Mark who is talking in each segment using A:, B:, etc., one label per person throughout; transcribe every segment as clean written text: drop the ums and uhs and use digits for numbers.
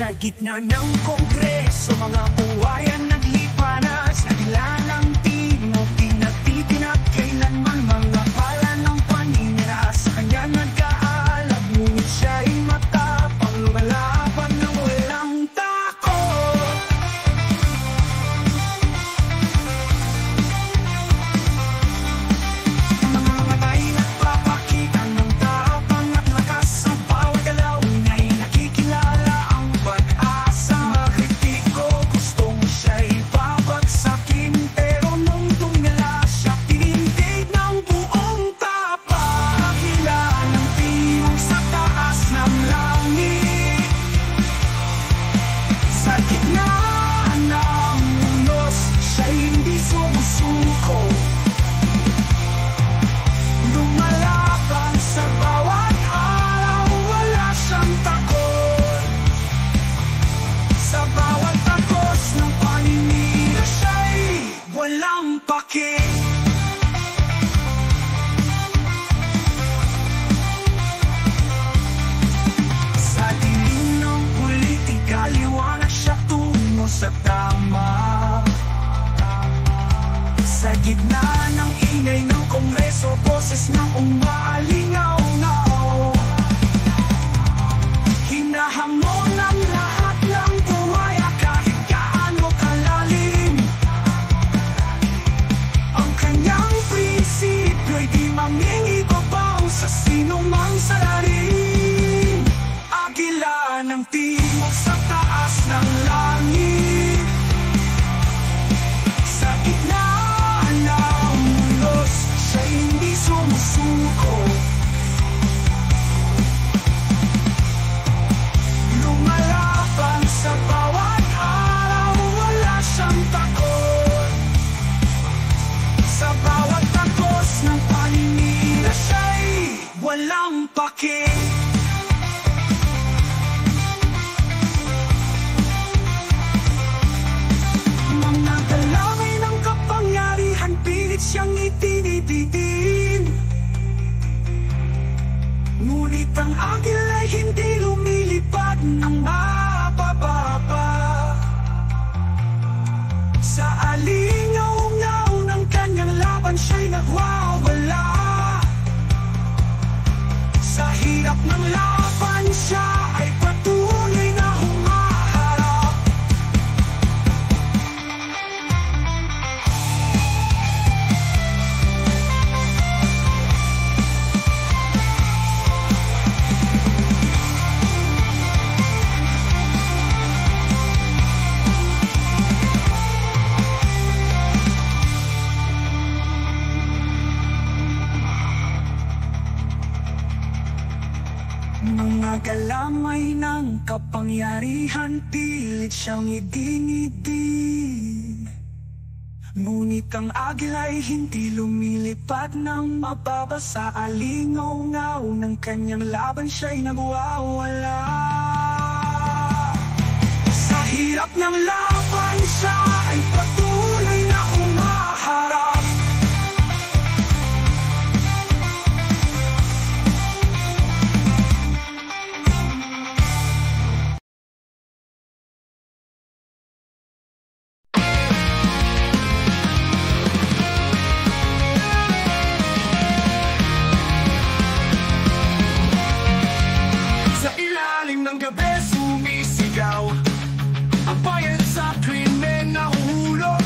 A: Sa gitna ng kongreso, mga buhayan naglipanas. Nagilan ang tino, tinatitinag kailanman. Mga pala ng paninira sa kanya nag-aalab. Ngunit siya'y matapang, lumalaban ng walang takot. Mga matay nagpapakita ng tapang at lakas. Sa bawat galaw ay nakikilala ang pag-asa. Mga kritiko gustong siya'y babagsakin, pero nung tumila siya, tinindig ng buong tapak. Ilan ang tiyong sa taas ng langit, sa gitna ng unos, siya'y hindi sumusuko. Lumalaban sa bawat araw, wala siyang takot. Sa bawat tagos ng paninira, siya'y walang pake. Sa dilim ng politika, liwanag siya tungo sa tama. Sa gitna ng ingay ng kongreso, boses na umaalingaw-ngaw. Hinahamon ng lahat ng buhaya kahit gaano kalalim. Ang kanyang prinsipyo'y di mangingibabaw sa sinumang salarin. Agila ng timog sa taas ng langit, sa gitna ng ulos, siya'y hindi sumusuko. Lumalaban sa bawat araw, wala siyang takot. Sa bawat tagos ng paninira, siya'y walang pake. Mga dalangin ng kapangyarihan, pilit siyang itinidiin. Ngunit ang agil ay hindi lumilipad ng mabababa. Sa alingaw-ngaw ng kanyang laban, siya'y nagwawala. Sa hirap ng laban, siya ay patuloy na humaharap. Mga galamay ng kapangyarihan, pilit siyang idinidin. Ngunit ang agil ay hindi lumilipad ng mababa. Sa alingaw-ngaw ng kanyang laban, siya'y nagwawala. Sa hirap ng laban, siya ay patuloy na humaharap. Sa ilalim ng gabi sumisigaw, ang bayan sa krimen nahuhulog.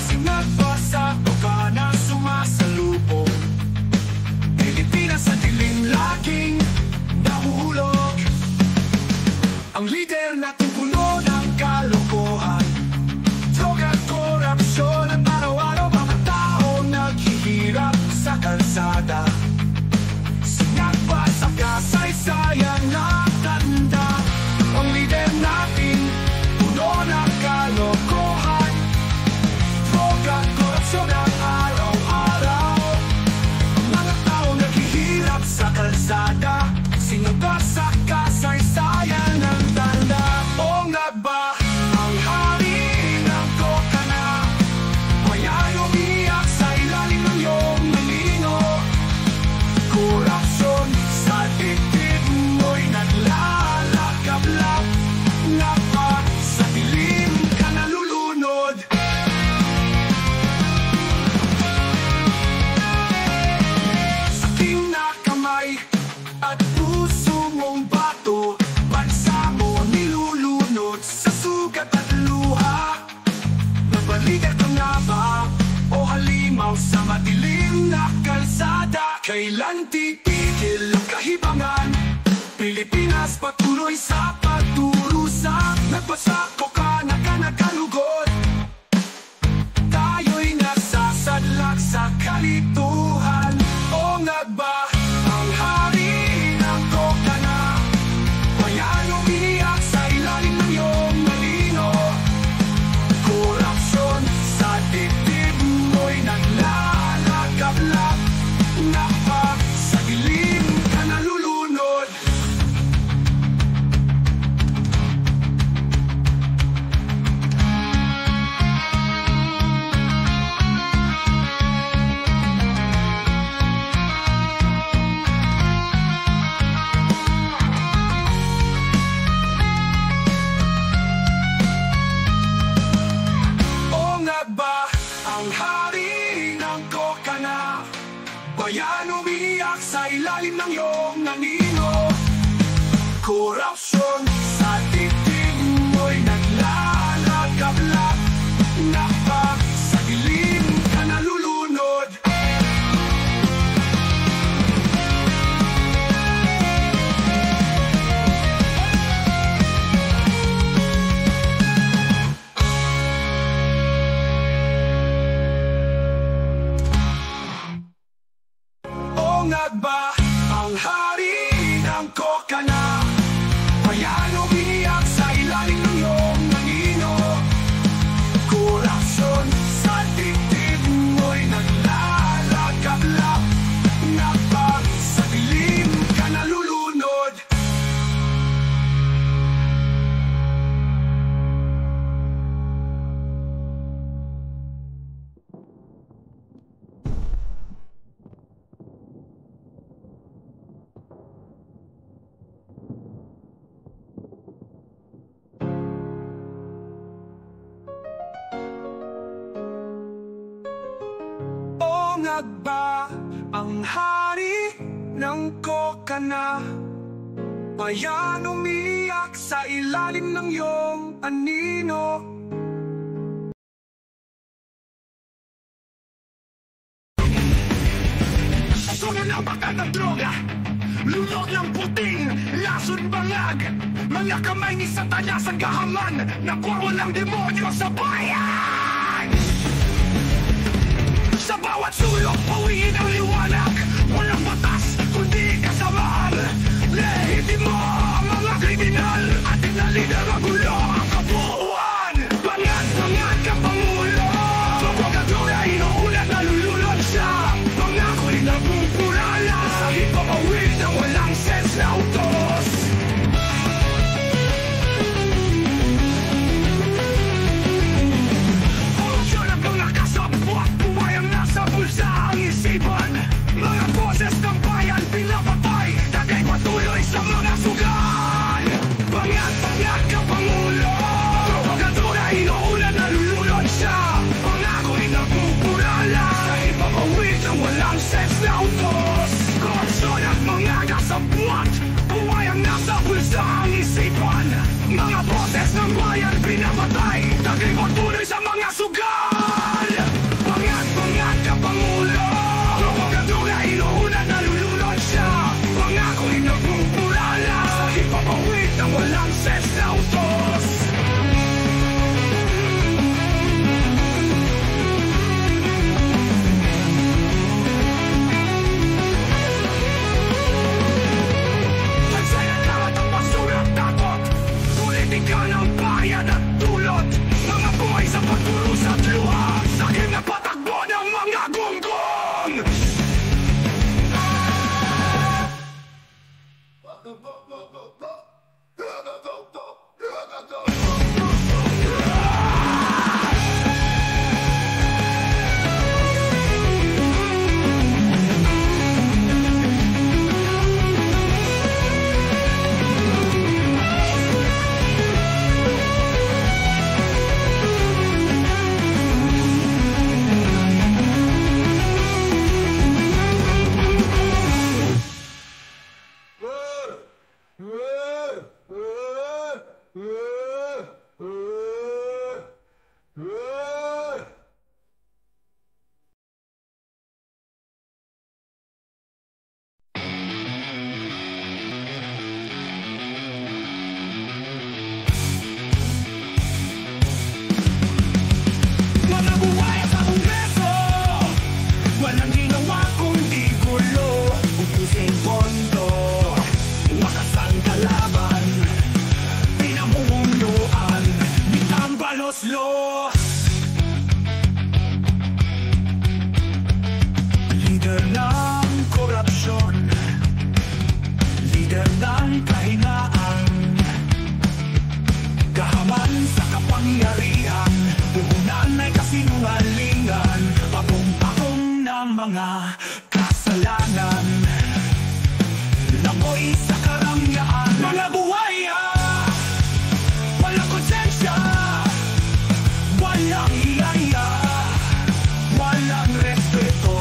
A: iyong anino. Korupsyon sa dibdib mo'y naglalagablak, napag sa dilim ka nalulunod. Ongag ba ang hari ng Kokana? Bayan umiiyak sa ilalim ng iyong anino. Korupsyon sa dibdib mo'y naglalagablak, napag sa dilim ka nalulunod. Ongag ba ang hari ng Kokana? Bayan umiiyak sa ilalim ng iyong anino. Sunod ng bakal ng droga, lulog ng puting lason bangag, mga kamay ni Satanas ang gahaman, nagwawalang demonyo sa bayan. Sa bawat sulok, pawiin ang liwanag. Walang batas, kundi kasamaan. Lehitimo ang mga kriminal, at inalida ang gulo ang kabuuan. Bangat ka, Pangulo. Propagandura, inuulat, nalulunod siya. Pangako'y nagpupurala sa ipapawid ng walang sense na utos. Korupsyon ang mga kasabwat, buhay ang nasa bulsa ang isipan. Mga boses ng bayan pinapatay, tagay patuloy sa mga sugal. Bangat ka, Pangulo. Propagandura, inuulat, nalulunod siya. Pangako'y nagpupurala sa ipapawid ng walang sense na utos. Korupsyon ang mga kasabwat, buhay ang nasa bulsa ang isipan. Mga boses ng bayan pinapatay, tagay patuloy sa mga sugal. Bangat ka, Pangulo. Propagandura, inuulat, nalulunod siya. Pangako'y nagpupurala sa ipapawid ng walang sense na utos. Nagsaya lahat ang basura at takot, politika ng bayan at dulot. Mga buhay sa pagtulos at luha, sakit na patakbo ng mga gunggong. Mga buhay sa Kongreso, walang ginawa kundi gulo. Ubusin pondo, wakas ang kalaban, pinamumunuan, bitang baloslos. Lider ng korupsyon, lider ng kahinaan, kahaman sa kapangyarihan, puhunan ay kasinungalingan, pagong-pagong ng mga kasalanan, langoy sa karangyaan. Mga buhaya, walang konsensya, walang hiyaya, walang respeto.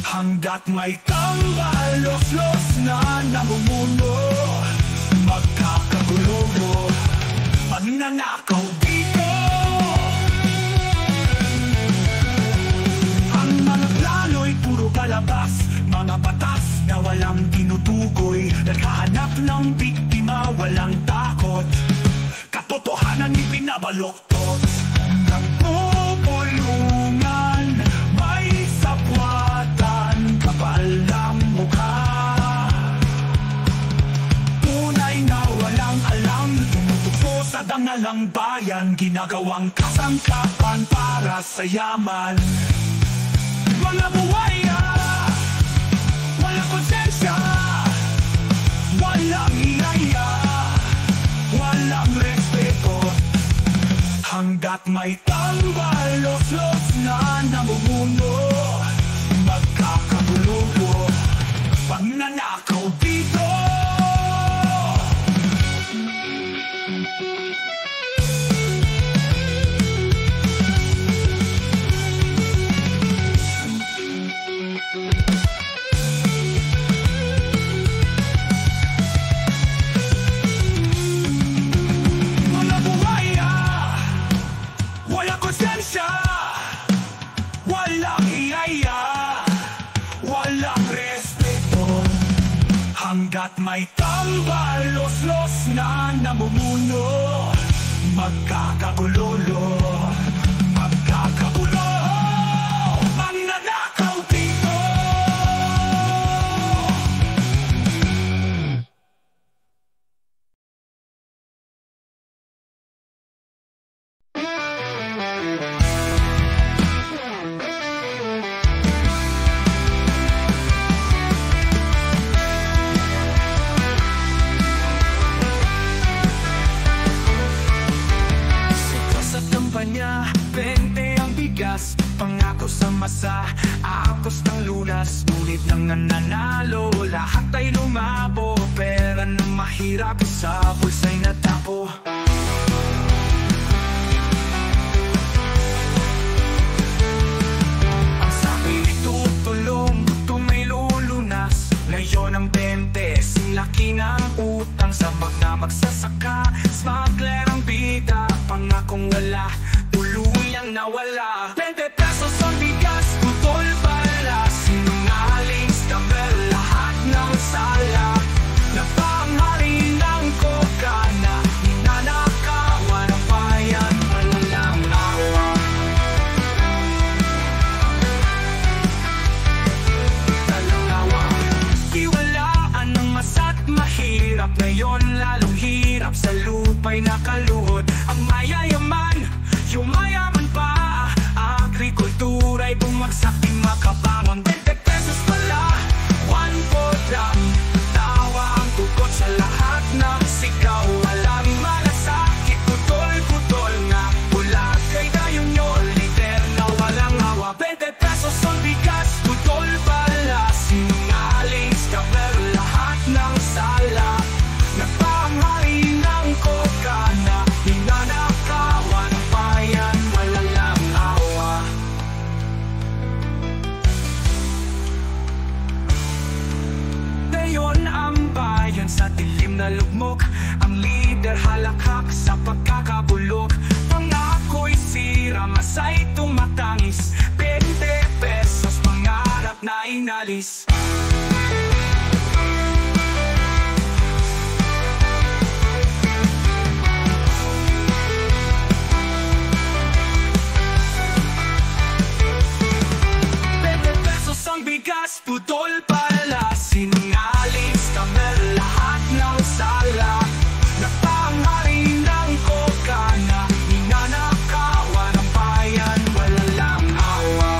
A: Hanggat may tambalos-los namumuno, magkakagulo, magnanakaw dito. Ang mga plano'y puro palabas, mga batas na walang tinutukoy, naghahanap ng biktima, walang takot, katotohanan ipinabaloktot. Nagpupulungan, may sapwatan, kapal ng mukha, tunay na walang alam, tumutukso sa dangalang bayan, ginagawang kasangkapan para sa yaman. Mga buwaya, walang konsensya, walang inaya, walang respeto. Hanggat may tambalos-los na namumuno, magkakagulo, pagnanakaw dito. Hanggat may tambalos-los na namumuno, magkakagulo, magkakagulo, magnanakaw dito. Pangako sa masa, aakos ng lunas, ngunit nang nananalo, lahat ay lumabo. Pera na mahirap, sa bulsa'y natapo. Ang sabi tutulong, gusto may lulunas. Ngayon ang 20, sinlaki ng utang, sa mga magsasaka, smuggler ang bida. Pangakong wala, tuluyang nawala. 20 pesos ang bigas, putol pala, sinungaling scammer, lahat ng sala. Napanghari ng koka na ninanakawan ang bayan, malalang awa. Talang awa. Iwalaan ang masa't mahirap, ngayon lalong hirap, sa lupa'y nakaluhod ang mayayaman. Yung mayaman pa, agrikultura'y bumagsak, di makabangon. 20 pesos pala, 1 pot lang, tawa ang tugot sa lahat ng sigaw. Walang malasakit, putol-putol nga, bulag kay dayon nyo, lider na walang hawa. 20 pesos ang bigas, putol pala, sinungaling scammer, lahat ng sala. Nagpanghari ng koka na ninanakawan ang bayan, malalang awa. Ngayon ang bayan sa dilim na lugmok, ang lider halakhak sa pagkakabulok. Pangako'y sira, masa'y tumatangis, 20 pesos pangarap na inalis. Ang bigas, putol pala, sinungaling scammer, lahat ng sala. Napanghari ng koka na ninanakawan ang bayan, wala lang awa.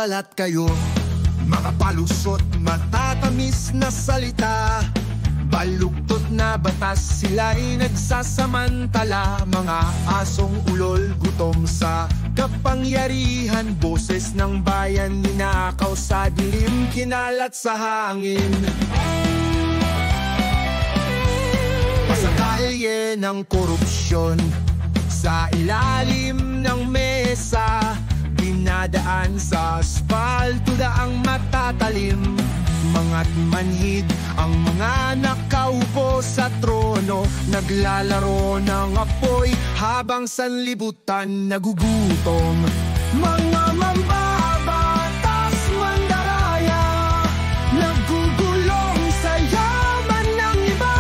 A: Babalat kayo, mga palusot, matatamis na salita, balugtot na batas, sila'y nagsasamantala. Mga asong ulol, gutom sa kapangyarihan, boses ng bayan ninakaw sa dilim, kinalat sa hangin. Pasakalye ng korupsyon, sa ilalim ng mesa, dinadaan sa asfalto daang matatalim. Manga't manhid ang mga nakaupo sa trono, naglalaro ng apoy habang sanlibutan nagugutom. Mga mambabatas mandaraya, nagugulong sa yaman ng iba,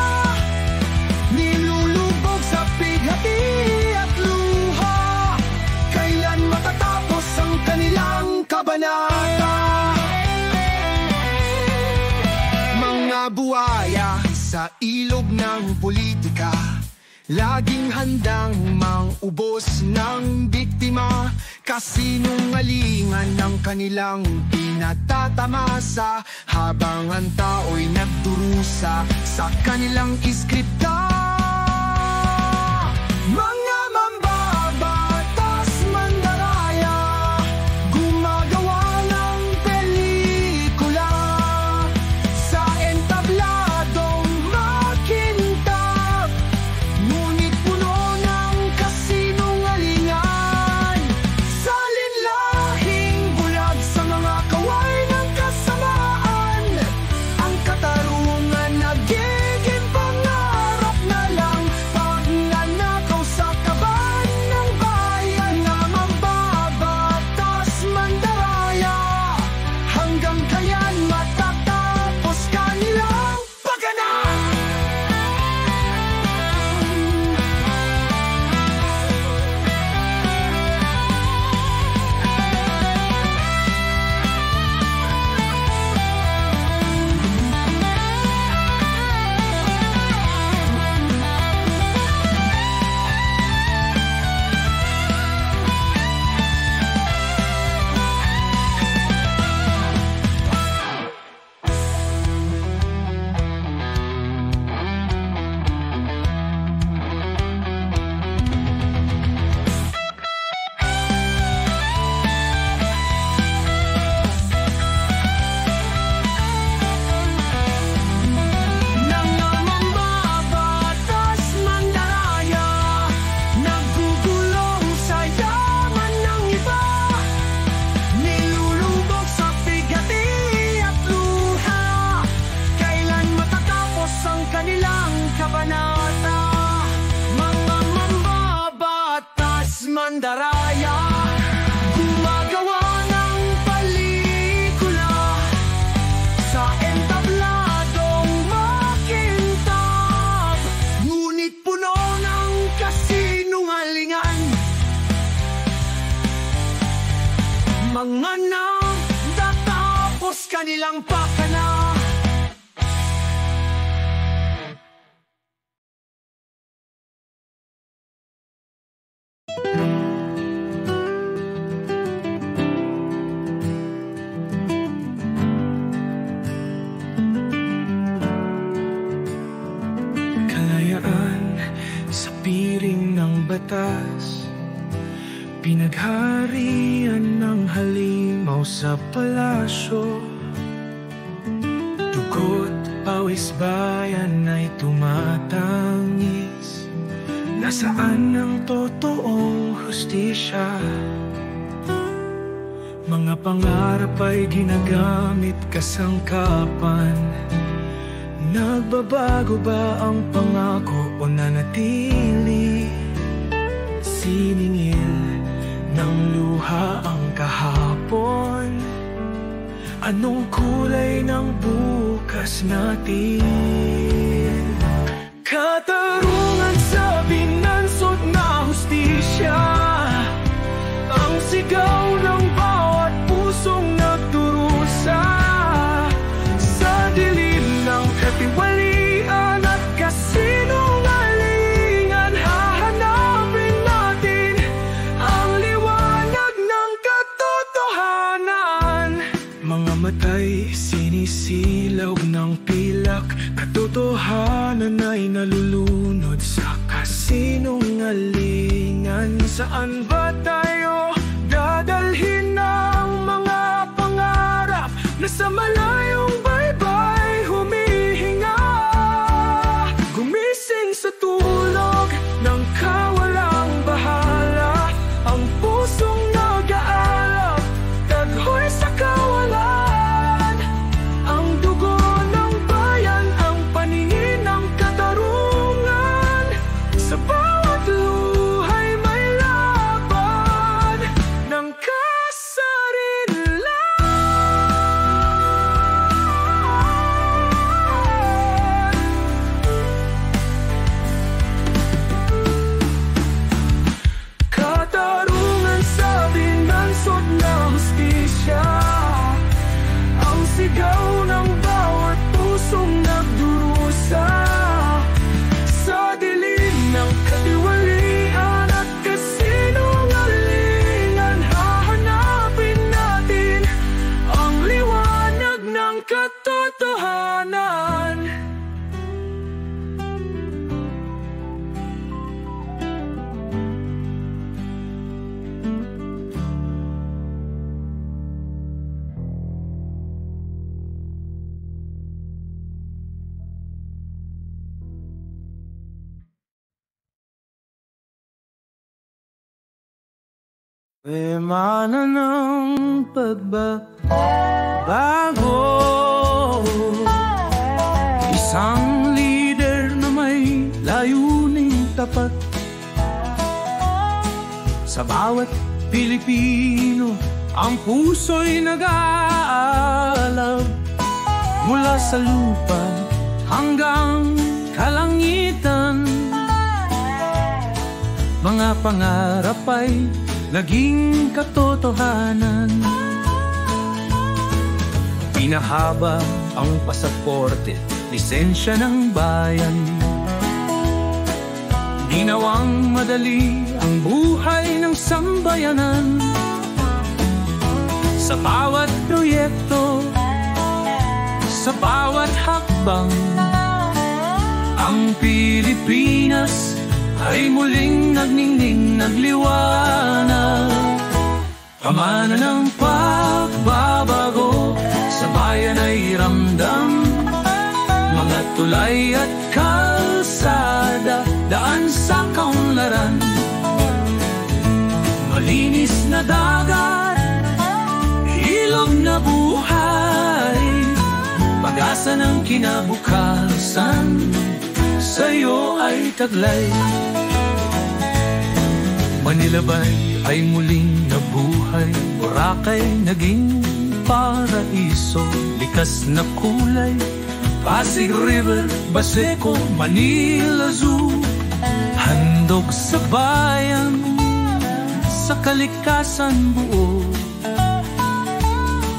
A: nilulubog sa pighati at luha. Kailan matatapos ang kanilang kabanata? Buwaya sa ilog ng politika, laging handang mangubos ng biktima. Kasinungalingan ng kanilang pinatatamasa, habang ang tao'y nagdurusa sa kanilang iskripta. Mga mambabatas mandaraya, gumagawa ng pelikula sa entabladong makintab, ngunit puno ng kasinungalingan. Salinlahing bulag sa mga kaway ng kasamaan, ang katarungan nagiging pangarap na lang. Pagnanakaw sa kaban ng bayan, na mambabatas mandaraya, hanggang kayan matatapos kanilang pagana. Mandaraya, gumagawa ng pelikula sa entabladong makintab, ngunit puno ng kasinungalingan. Mga natatapos kanilang pakana. Sa piring ng batas, pinagharian ng halimaw sa palasyo. Dugo't pawis bayan ay tumatangis. Nasaan ang totoong hustisya? Mga pangarap ay ginagamit kasangkapan. Nagbabago ba ang pangako o nanatili? Siningil ng luha ang kahapon. Anong kulay ng bukas natin? Katarungan sa binansot na hustisya, ang sigaw ng bawat pusong nagdurusa. Sa dilim ng katiwalian at kasinungalingan, hahanapin natin ang liwanag ng katotohanan. kasinungalingan. Saan ba tayo dadalhin ang mga pangarap na sa malayong baybay humihinga? Gumising sa tulog ng kawalang bahala, ang pusong nag-aalap, taghoy sa kawalan. Ang dugo ng bayan, ang paningin ng katarungan. Sa bawat luhay may laban ng kasarilan. Katarungan sa binansod na hustisya, ang sigaw ng bawat pusong nagdurusa. Sa dilim ng katiwalian at kasinungalingan, hahanapin natin ang liwanag ng katotohanan. Emana ng pagbabago, isang leader na may layuning tapat. Sa bawat Pilipino, ang puso'y nag-aalab. Mula sa lupa hanggang kalangitan, mga pangarap ay naging katotohanan. Pinahaba ang pasaporte, lisensya ng bayan. Ginawang madali ang buhay ng sambayanan. Sa bawat proyekto, sa bawat hakbang, ang Pilipinas ay muling nagningning, nagliwanag. Pamana ng pagbabago, sa bayan ay ramdam. Mga tulay at kalsada, daan sa kaunlaran. Malinis na dagat, ilog na buhay, pag-asa ng kinabukasan, sa'yo ay taglay. Manila Bay ay muling nabuhay, Boracay naging paraiso, likas na kulay, Pasig River, Baseco, Manila Zoo. Handog sa bayan, sa kalikasan buo.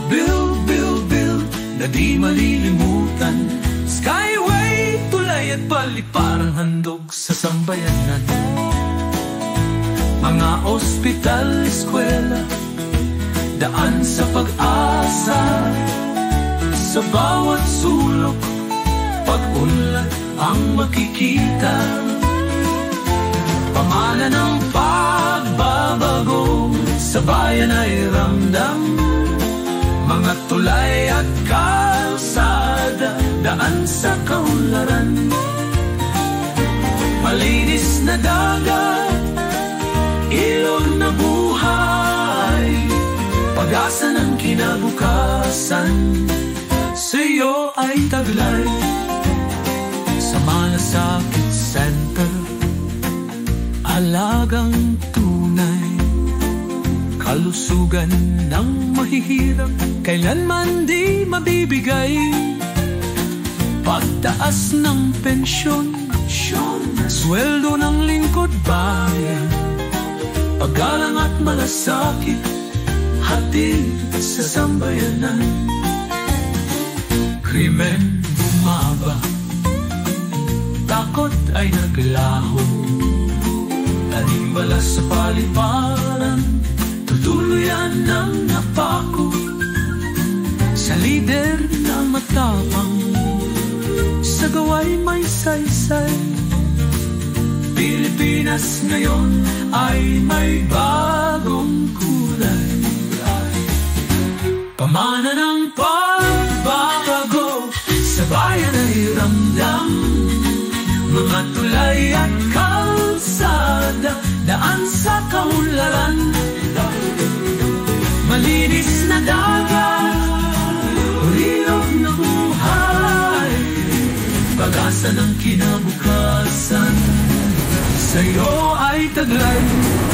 A: Build, build, build, na di malilimutan. Skyway, tulay at paliparang handog sa sambayanan. Mga ospital, eskwela, daan sa pag-asa. Sa bawat sulok, pag-unlad ang makikita. Pamana ng pagbabago, sa bayan ay ramdam. Mga tulay at kalsada, daan sa kaunlaran. Malinis na dagat, ilog na buhay, pag-asa ng kinabukasan, sa'yo ay taglay. Sa Malasakit Center, alagang tunay, kalusugan ng mahihirap, kailanman di mabibigay. Pagtaas ng pensyon, sweldo ng lingkod bayan, paggalang at malasakit, hatid sa sambayanan. Krimen bumaba, takot ay naglaho, nanimbala sa paliparan, tutuluyan ng napako. Sa lider na matapang, sa gaway may saysay, Pilipinas ngayon ay may bagong kulay. Pamana ng pagbabago sa bayan ay ramdam. Mga tulay at kalsada, daan sa kaunlaran. Malinis na dagat, ulilog na buhay, pag-asa ng kinabukasan, sa'yo ay taglay.